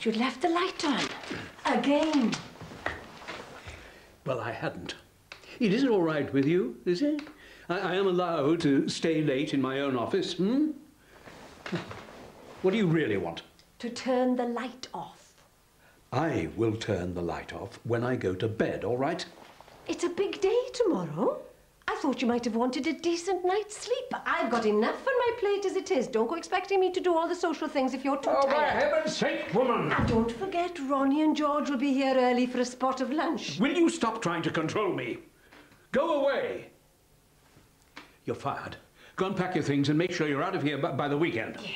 thought you'd left the light on. Again. Well, I hadn't. It isn't all right with you, is it? I am allowed to stay late in my own office, hmm? What do you really want? To turn the light off. I will turn the light off when I go to bed, all right? It's a big day tomorrow. I thought you might have wanted a decent night's sleep. I've got enough on my plate as it is. Don't go expecting me to do all the social things if you're too tired. Oh, for heaven's sake, woman! And don't forget, Ronnie and George will be here early for a spot of lunch. Will you stop trying to control me? Go away. You're fired. Go and pack your things and make sure you're out of here by the weekend. Yeah.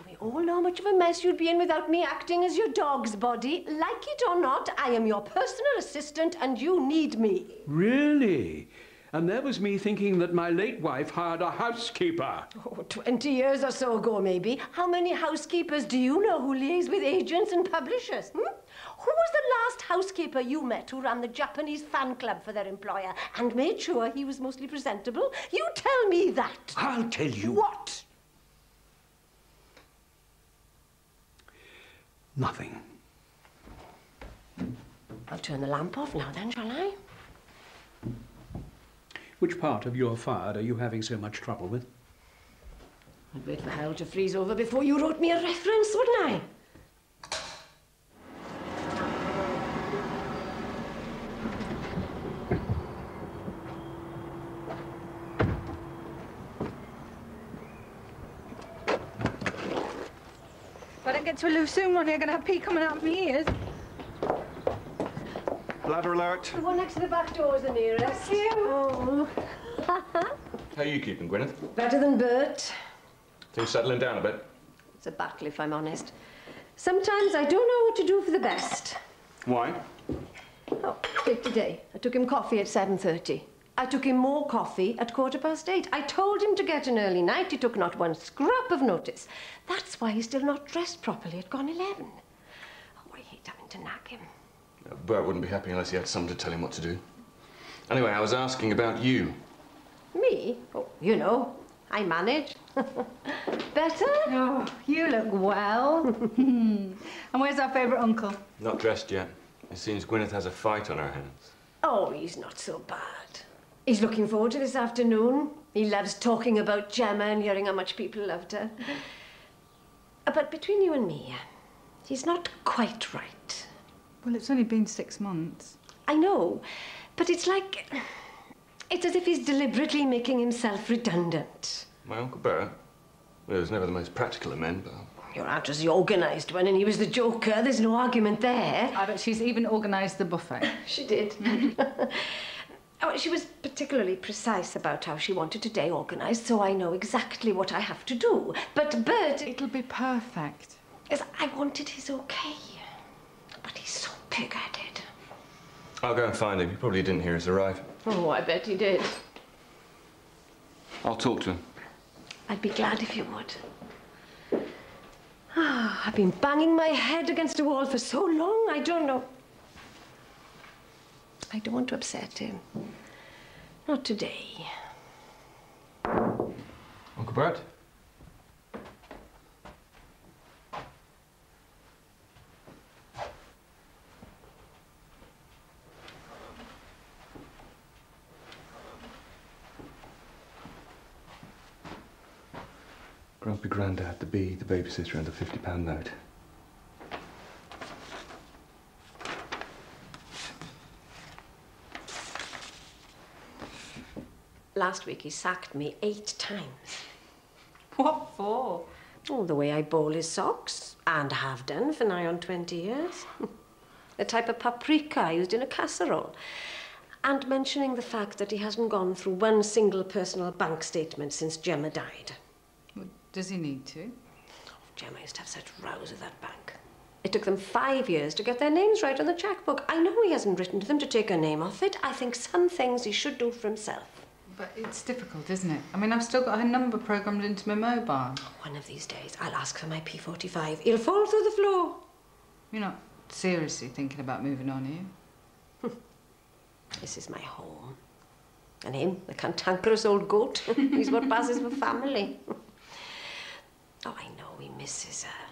We all know how much of a mess you'd be in without me acting as your dog's body. Like it or not, I am your personal assistant and you need me. Really? And there was me thinking that my late wife hired a housekeeper. Oh, 20 years or so ago, maybe. How many housekeepers do you know who liaise with agents and publishers? Who was the last housekeeper you met who ran the Japanese fan club for their employer and made sure he was mostly presentable? You tell me that. I'll tell you. What? Nothing. I'll turn the lamp off now then, shall I? Which part of your fired are you having so much trouble with? I'd wait for hell to freeze over before you wrote me a reference, wouldn't I? If I don't get to a loo soon, Ronnie, I'm going to have pee coming out of my ears. Bladder alert. The one next to the back door is the nearest. Thank you. Oh. How are you keeping, Gwyneth? Better than Bert. Things settling down a bit? It's a battle, if I'm honest. Sometimes I don't know what to do for the best. Why? Oh, take today. I took him coffee at 7:30. I took him more coffee at 8:15. I told him to get an early night. He took not one scrap of notice. That's why he's still not dressed properly at gone 11. Oh, I hate having to nag him. Bert wouldn't be happy unless he had someone to tell him what to do. Anyway, I was asking about you. Me? Oh, you know, I manage. Better? Oh, you look well. And where's our favourite uncle? Not dressed yet. It seems Gwyneth has a fight on her hands. Oh, he's not so bad. He's looking forward to this afternoon. He loves talking about Gemma and hearing how much people loved her. But between you and me, he's not quite right. Well, it's only been 6 months. I know, but it's like... It's as if he's deliberately making himself redundant. My Uncle Bert? Well, he was never the most practical of men, but... Your aunt was the organised one and he was the joker. There's no argument there. I bet she's even organised the buffet. She did. Oh, she was particularly precise about how she wanted today organised, so I know exactly what I have to do. But Bert... It'll be perfect. Yes, I wanted his okay. But he's so pig-headed. I'll go and find him. He probably didn't hear us arrive. Oh, I bet he did. I'll talk to him. I'd be glad if you would. Ah, I've been banging my head against a wall for so long, I don't know. I don't want to upset him. Not today. Uncle Bert? Grumpy Grandad, the bee, the babysitter, and the £50 note. Last week he sacked me 8 times. What for? Oh, the way I bowl his socks, and have done for nigh on 20 years. A type of paprika used in a casserole. And mentioning the fact that he hasn't gone through one single personal bank statement since Gemma died. Well, does he need to? Oh, Gemma used to have such rows with that bank. It took them 5 years to get their names right on the checkbook. I know he hasn't written to them to take her name off it. I think some things he should do for himself. But it's difficult, isn't it? I mean, I've still got her number programmed into my mobile. One of these days, I'll ask for my P45. He'll fall through the floor. You're not seriously thinking about moving on, are you? This is my home. And him, the cantankerous old goat, he's what passes for family. Oh, I know he misses her.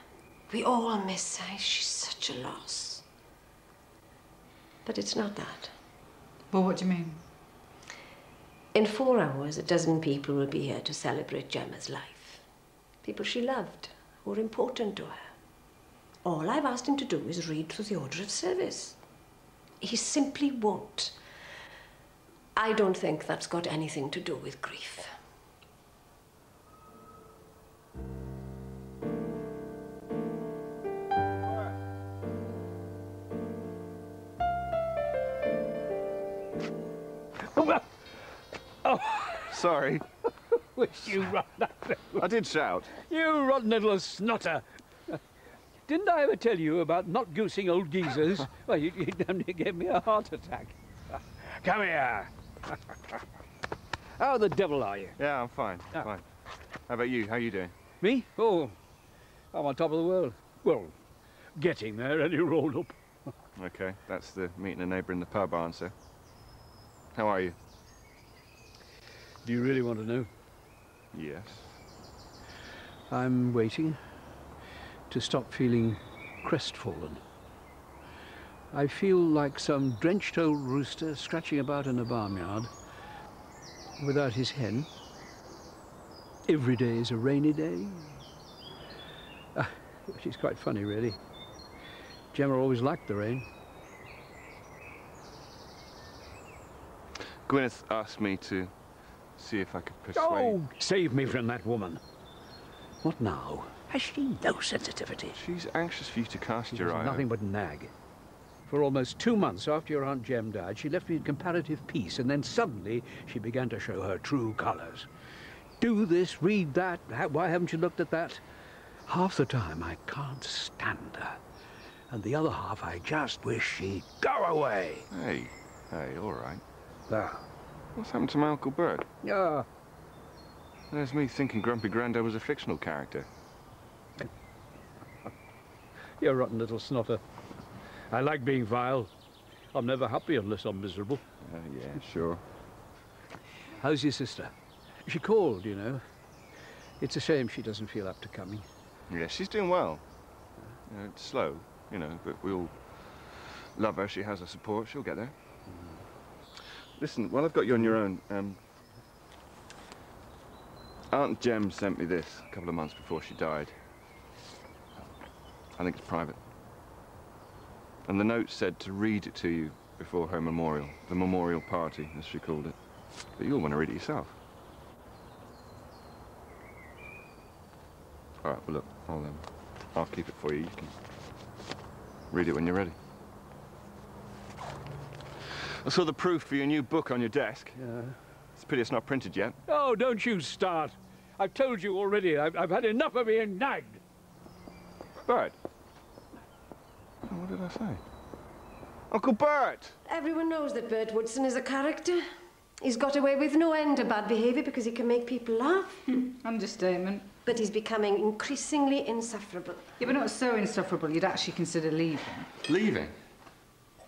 We all miss her. She's such a loss. But it's not that. Well, what do you mean? In 4 hours, a dozen people will be here to celebrate Gemma's life. People she loved, who were important to her. All I've asked him to do is read through the order of service. He simply won't. I don't think that's got anything to do with grief. Oh, sorry. Wish you run that. I did shout. You rotten little snotter. Didn't I ever tell you about not goosing old geezers? Well, you damn near gave me a heart attack. Come here. How the devil are you? Yeah, I'm fine. Oh. Fine. How about you? How you doing? Me? Oh, I'm on top of the world. Well, getting there, and you rolled up. Okay, that's the meeting a neighbour in the pub answer. How are you? Do you really want to know? Yes. I'm waiting to stop feeling crestfallen. I feel like some drenched old rooster scratching about in a barnyard without his hen. Every day is a rainy day. Which is quite funny, really. Gemma always liked the rain. Gwyneth asked me to see if I could persuade... Oh, save me from that woman. What now? Has she no sensitivity? She's anxious for you to cast your eye. Nothing but nag. For almost 2 months after your Aunt Jem died, she left me in comparative peace, and then suddenly she began to show her true colours. Do this, read that, why haven't you looked at that? Half the time I can't stand her, and the other half I just wish she'd go away. Hey, all right. Ah. What's happened to my Uncle Bert? Yeah. There's me thinking Grumpy Grandad was a fictional character. You rotten little snotter. I like being vile. I'm never happy unless I'm miserable. Yeah, sure. How's your sister? She called, you know. It's a shame she doesn't feel up to coming. Yeah, she's doing well. It's slow, you know, but we all love her. She has our support. She'll get there. Listen, while I've got you on your own, Aunt Jem sent me this a couple of months before she died. I think it's private. And the note said to read it to you before her memorial, the memorial party, as she called it. But you'll want to read it yourself. All right, well, look, I'll keep it for you. You can read it when you're ready. I saw the proof for your new book on your desk. Yeah. It's a pity it's not printed yet. Oh, don't you start. I've told you already. I've had enough of being nagged. Bert. Oh, what did I say? Uncle Bert! Everyone knows that Bert Woodson is a character. He's got away with no end of bad behaviour because he can make people laugh. Understatement. But he's becoming increasingly insufferable. Yeah, but not so insufferable you'd actually consider leaving. Leaving?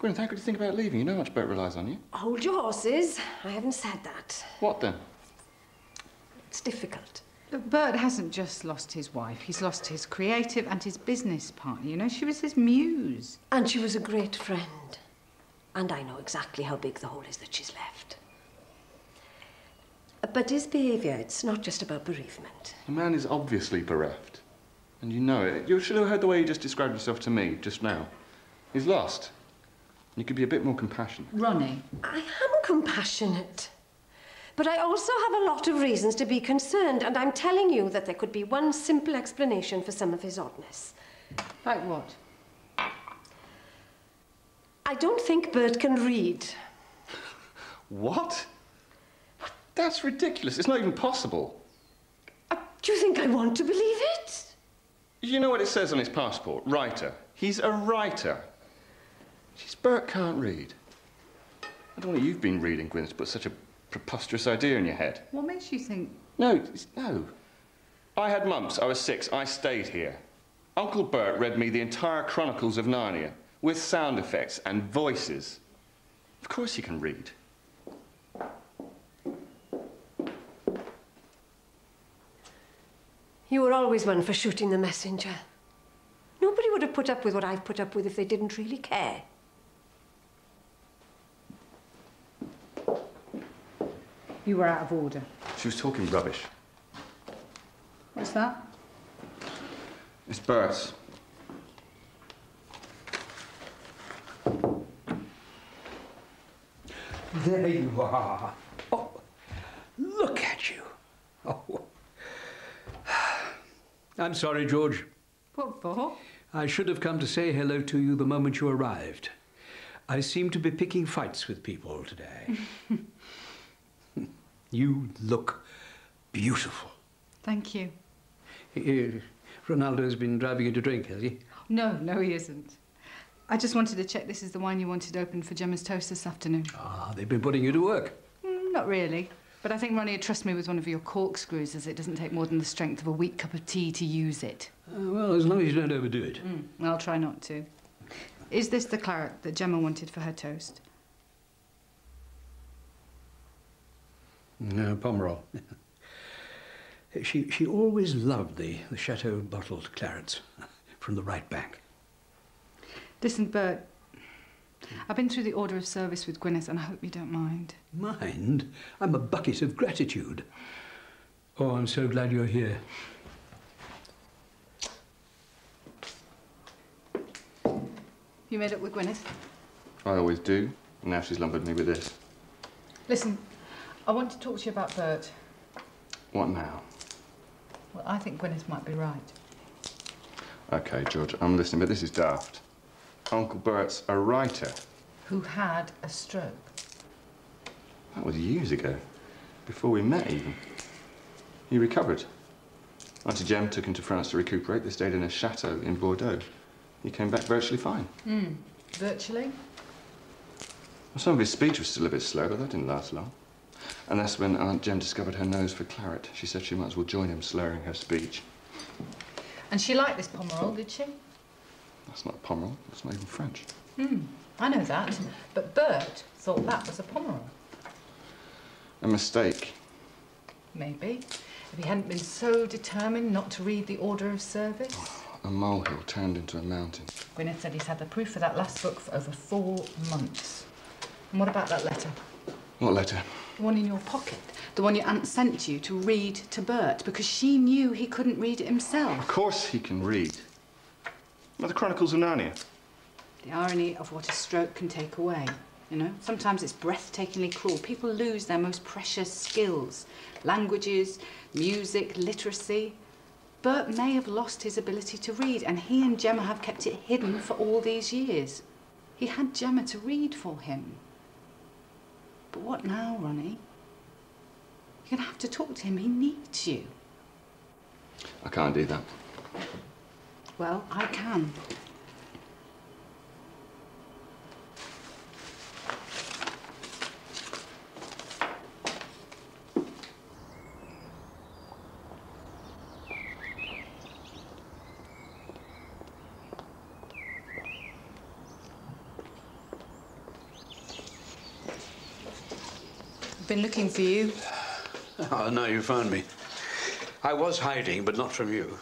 Gwyneth, how could you think about leaving? You know how much Bert relies on you. Hold your horses. I haven't said that. What then? It's difficult. But Bert hasn't just lost his wife. He's lost his creative and his business partner. You know, she was his muse. And she was a great friend. And I know exactly how big the hole is that she's left. But his behaviour, it's not just about bereavement. The man is obviously bereft. And you know it. You should have heard the way you just described yourself to me just now. He's lost. You could be a bit more compassionate. Ronnie. I am compassionate. But I also have a lot of reasons to be concerned, and I'm telling you that there could be one simple explanation for some of his oddness. Like what? I don't think Bert can read. What? That's ridiculous. It's not even possible. Do you think I want to believe it? You know what it says on his passport? Writer. He's a writer. Jeez, Bert can't read. I don't know what you've been reading, Gwyneth, to put such a preposterous idea in your head. What makes you think... No. I had mumps. I was 6. I stayed here. Uncle Bert read me the entire Chronicles of Narnia, with sound effects and voices. Of course he can read. You were always one for shooting the messenger. would have put up with what I've put up with if they didn't really care. You were out of order. She was talking rubbish. What's that? It's Bert's. There you are. Oh, look at you. Oh. I'm sorry, George. What for? I should have come to say hello to you the moment you arrived. I seem to be picking fights with people today. You look beautiful. Thank you. Ronaldo's been driving you to drink, has he? No, he isn't. I just wanted to check this is the wine you wanted opened for Gemma's toast this afternoon. Ah, they've been putting you to work. Not really. But I think Ronnie would trust me with one of your corkscrews, as it doesn't take more than the strength of a weak cup of tea to use it. Well, as long as you don't overdo it. I'll try not to. Is this the claret that Gemma wanted for her toast? No, Pomerol. She always loved the Chateau bottled clarets from the right bank. Listen, Bert, I've been through the order of service with Gwyneth, and I hope you don't mind. Mind? I'm a bucket of gratitude. Oh, I'm so glad you're here. You made up with Gwyneth? I always do. And now she's lumbered me with this. Listen, I want to talk to you about Bert. What now? Well, I think Gwyneth might be right. OK, George, I'm listening, but this is daft. Uncle Bert's a writer. Who had a stroke. That was years ago. Before we met, even. He recovered. Auntie Jem took him to France to recuperate. They stayed in a chateau in Bordeaux. He came back virtually fine. Virtually? Well, some of his speech was still a bit slow, but that didn't last long. And that's when Aunt Jem discovered her nose for claret. She said she might as well join him slurring her speech. And she liked this Pomerol, did she? That's not Pomerol. It's not even French. I know that. But Bert thought that was a Pomerol. A mistake. Maybe. If he hadn't been so determined not to read the order of service. A molehill turned into a mountain. Gwyneth said he's had the proof for that last book for over 4 months. And what about that letter? What letter? The one in your pocket. The one your aunt sent you to read to Bert because she knew he couldn't read it himself. Of course he can read. Well, the Chronicles of Narnia. The irony of what a stroke can take away, you know? Sometimes it's breathtakingly cruel. People lose their most precious skills. Languages, music, literacy. Bert may have lost his ability to read, and he and Gemma have kept it hidden for all these years. He had Gemma to read for him. But what now, Ronnie? You're going to have to talk to him. He needs you. I can't do that. Well, I can. I've been looking for you. Oh, now you found me. I was hiding, but not from you.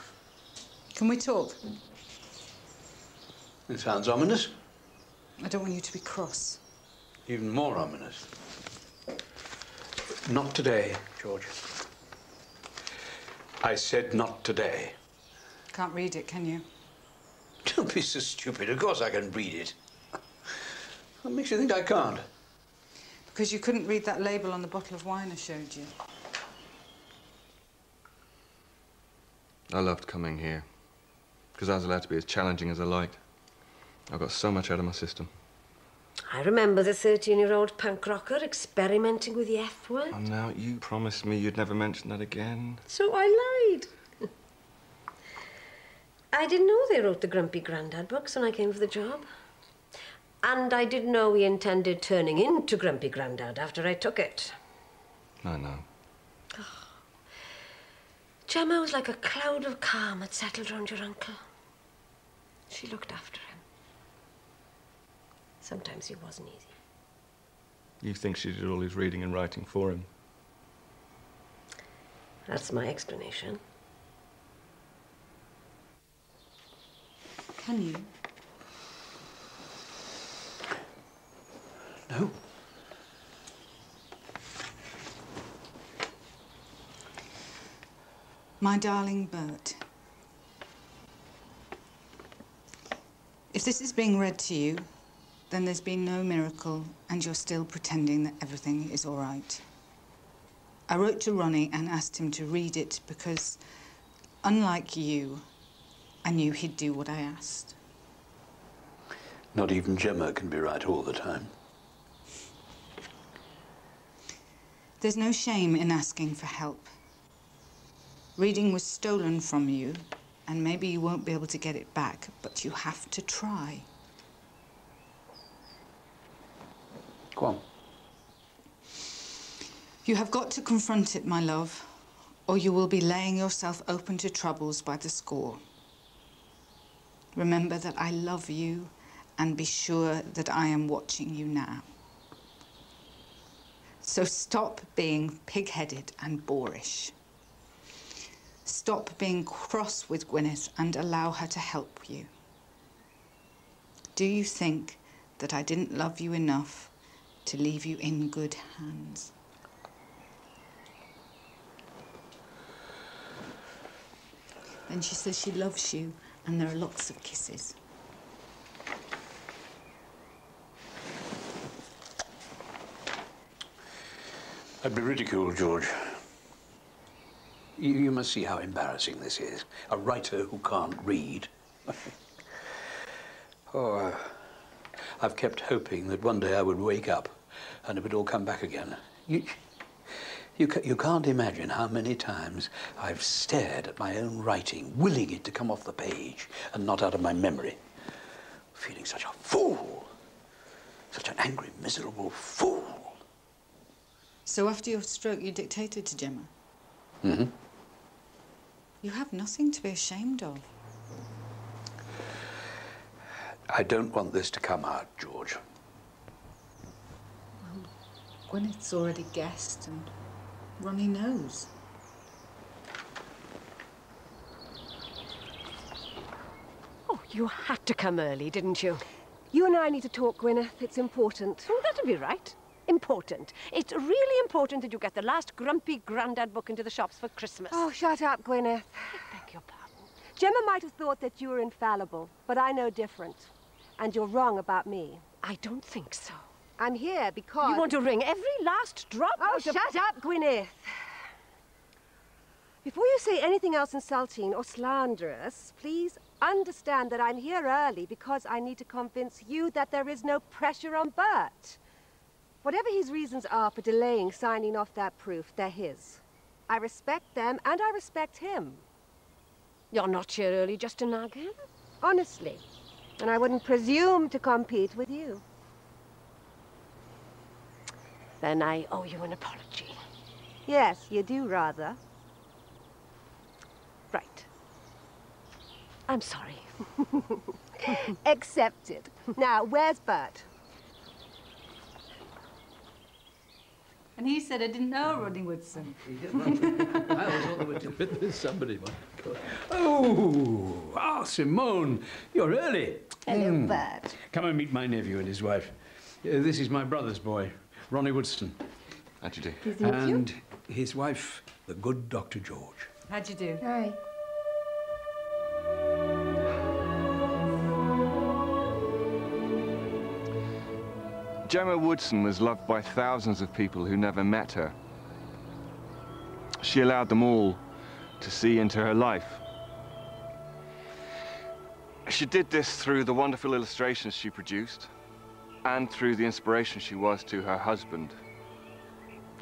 Can we talk? It sounds ominous. I don't want you to be cross. Even more ominous. Not today, George. I said not today. Can't read it, can you? Don't be so stupid. Of course I can read it. What makes you think I can't? Because you couldn't read that label on the bottle of wine I showed you. I loved coming here. Because I was allowed to be as challenging as I liked. I got so much out of my system. I remember the 13-year-old punk rocker experimenting with the F word. And now you promised me you'd never mention that again. So I lied. I didn't know they wrote the Grumpy Grandad books when I came for the job. And I didn't know he intended turning into Grumpy Grandad after I took it. I know. Gemma was like a cloud of calm that settled round your uncle. She looked after him. Sometimes he wasn't easy. You think she did all his reading and writing for him? That's my explanation. Can you? No. My darling Bert, if this is being read to you, then there's been no miracle and you're still pretending that everything is all right. I wrote to Ronnie and asked him to read it because, unlike you, I knew he'd do what I asked. Not even Gemma can be right all the time. There's no shame in asking for help. Reading was stolen from you, and maybe you won't be able to get it back, but you have to try. Go on. You have got to confront it, my love, or you will be laying yourself open to troubles by the score. Remember that I love you, and be sure that I am watching you now. So stop being pig-headed and boorish. Stop being cross with Gwyneth and allow her to help you. Do you think that I didn't love you enough to leave you in good hands? Then she says she loves you, and there are lots of kisses. I'd be ridiculed, George. You must see how embarrassing this is. A writer who can't read. I've kept hoping that one day I would wake up and it would all come back again. You can't imagine how many times I've stared at my own writing, willing it to come off the page and not out of my memory. Feeling such a fool. Such an angry, miserable fool. So after your stroke, you dictated to Gemma? Mm-hmm. You have nothing to be ashamed of. I don't want this to come out, George. Well, Gwyneth's already guessed, and Ronnie knows. Oh, you had to come early, didn't you? You and I need to talk, Gwyneth. It's important. Oh, that'll be right. Important. It's really important that you get the last grumpy Grandad book into the shops for Christmas. Oh, shut up, Gwyneth. I beg your pardon. Gemma might have thought that you were infallible, but I know different. And you're wrong about me. I don't think so. I'm here because... You want to wring every last drop out of... Oh, shut up, Gwyneth. Before you say anything else insulting or slanderous, please understand that I'm here early because I need to convince you that there is no pressure on Bert. Whatever his reasons are for delaying signing off that proof, they're his. I respect them, and I respect him. You're not here early just to nag him? Honestly. And I wouldn't presume to compete with you. Then I owe you an apology. Yes, you do, rather. Right. I'm sorry. Accepted. Now, where's Bert? And he said I didn't know Ronnie Woodson. I always thought there would be somebody. Oh, Simone, you're early. Hello, Bert. Come and meet my nephew and his wife. This is my brother's boy, Ronnie Woodson. How'd you do? Pleased to meet you. And his wife, the good Dr. George. How'd you do? Hi. Gemma Woodson was loved by thousands of people who never met her. She allowed them all to see into her life. She did this through the wonderful illustrations she produced and through the inspiration she was to her husband,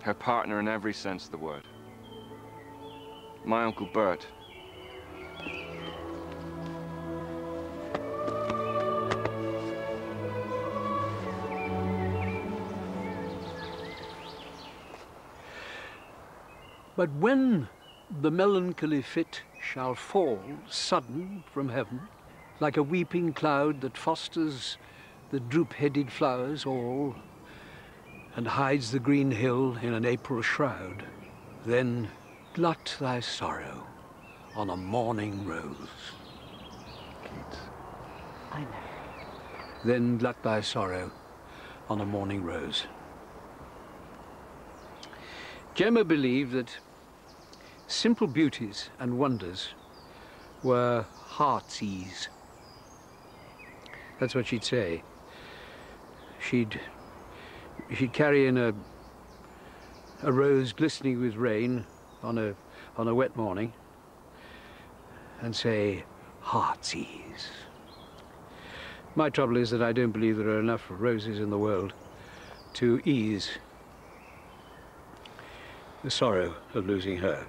her partner in every sense of the word. My Uncle Bert. But when the melancholy fit shall fall sudden from heaven, like a weeping cloud that fosters the droop-headed flowers all, and hides the green hill in an April shroud, then glut thy sorrow on a morning rose. Keats. I know. Then glut thy sorrow on a morning rose. Gemma believed that simple beauties and wonders were heart's ease. That's what she'd say. She'd carry in a rose glistening with rain on a wet morning and say, heart's ease. My trouble is that I don't believe there are enough roses in the world to ease the sorrow of losing her.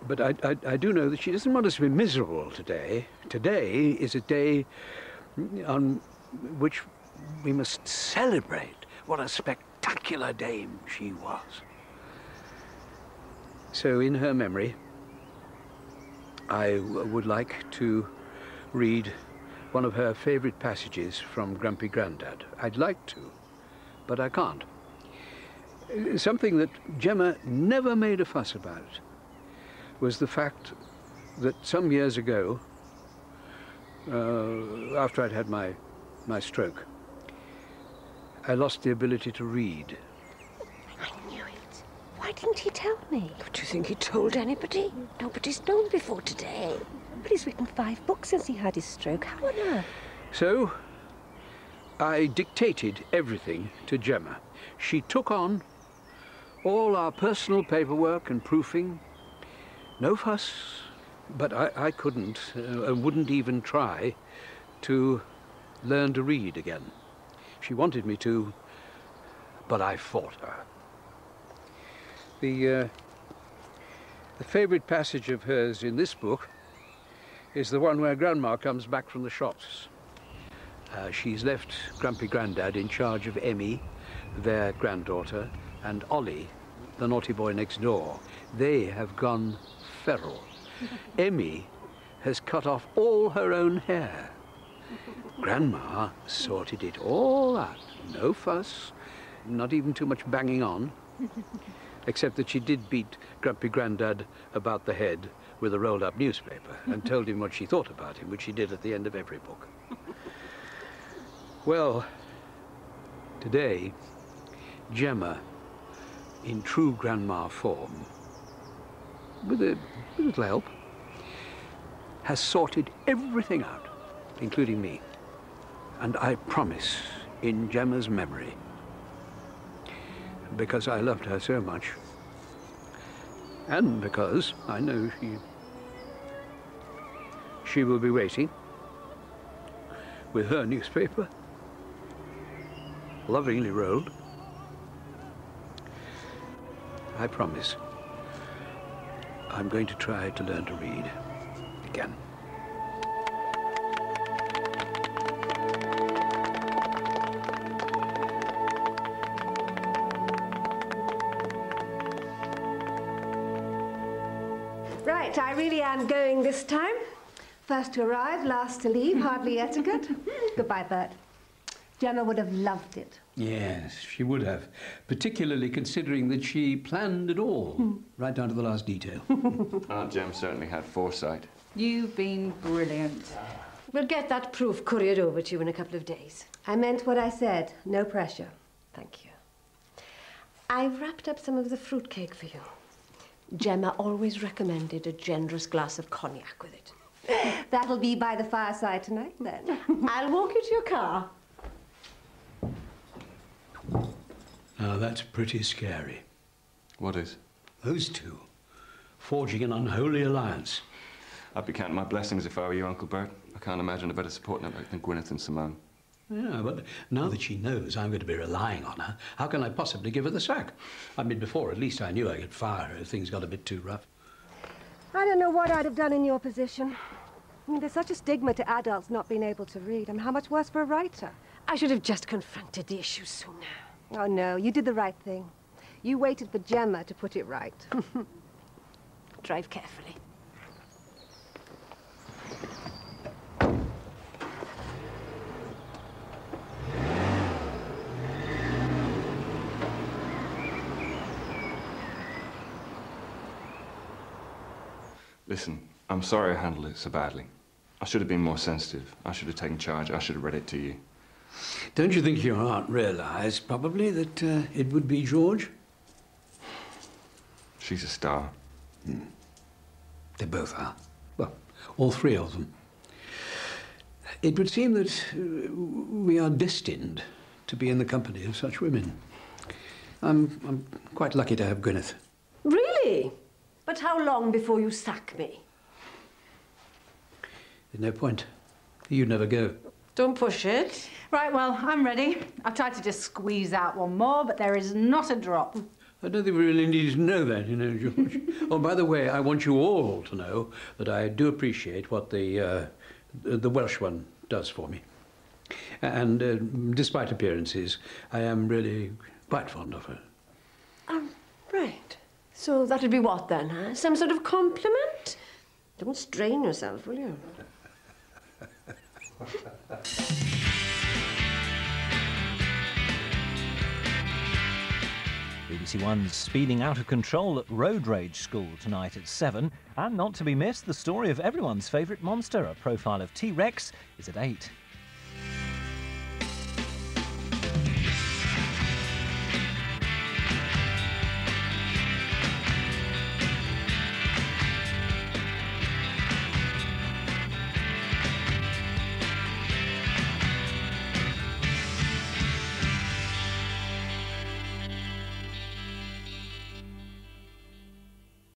But I do know that she doesn't want us to be miserable today. Today is a day on which we must celebrate what a spectacular dame she was. So in her memory, I would like to read one of her favourite passages from Grumpy Grandad. I'd like to, but I can't. Something that Gemma never made a fuss about was the fact that some years ago, after I'd had my stroke, I lost the ability to read. I knew it. Why didn't he tell me? Do you think he told anybody? Nobody's known before today. But he's written 5 books since he had his stroke. How on earth? So I dictated everything to Gemma. She took on all our personal paperwork and proofing. No fuss, but I couldn't and wouldn't even try to learn to read again. She wanted me to, but I fought her. The favourite passage of hers in this book is the one where Grandma comes back from the shops. She's left Grumpy Grandad in charge of Emmy, their granddaughter, and Ollie, the naughty boy next door. They have gone feral. Emmy has cut off all her own hair. Grandma sorted it all out. No fuss, not even too much banging on, except that she did beat Grumpy Grandad about the head with a rolled-up newspaper and told him what she thought about him, which she did at the end of every book. Well, today, Gemma, in true grandma form, with a little help, has sorted everything out, including me. And I promise, in Gemma's memory, because I loved her so much, and because I know she will be waiting with her newspaper, lovingly rolled, I promise I'm going to try to learn to read again. Right, I really am going this time. First to arrive, last to leave, hardly etiquette. Goodbye, Bert. Gemma would have loved it. Yes, she would have, particularly considering that she planned it all, right down to the last detail. Aunt Jem certainly had foresight. You've been brilliant. We'll get that proof couriered over to you in a couple of days. I meant what I said. No pressure. Thank you. I've wrapped up some of the fruitcake for you. Gemma always recommended a generous glass of cognac with it. That'll be by the fireside tonight, then. I'll walk you to your car. Now, that's pretty scary. What is? Those two, forging an unholy alliance. I'd be counting my blessings if I were you, Uncle Bert. I can't imagine a better support network than Gwyneth and Simone. Yeah, but now that she knows I'm going to be relying on her, how can I possibly give her the sack? I mean, before, at least I knew I could fire her if things got a bit too rough. I don't know what I'd have done in your position. I mean, there's such a stigma to adults not being able to read. I mean, how much worse for a writer? I should have just confronted the issue sooner. Oh, no, you did the right thing. You waited for Gemma to put it right. Drive carefully. Listen, I'm sorry I handled it so badly. I should have been more sensitive. I should have taken charge. I should have read it to you. Don't you think your aunt realised, probably, that it would be George? She's a star. They both are. Well, all three of them. It would seem that we are destined to be in the company of such women. I'm quite lucky to have Gwyneth. Really? But how long before you sack me? There's no point. You'd never go. Don't push it. Right, well, I'm ready. I've tried to just squeeze out one more, but there is not a drop. I don't think we really need to know that, you know, George. Oh, by the way, I want you all to know that I do appreciate what the Welsh one does for me. And despite appearances, I am really quite fond of her. Right. So that'll be what then, huh? Some sort of compliment? Don't strain yourself, will you? BBC1's Speeding Out of Control at Road Rage School tonight at 7. And not to be missed, the story of everyone's favourite monster, a profile of T-Rex, is at 8.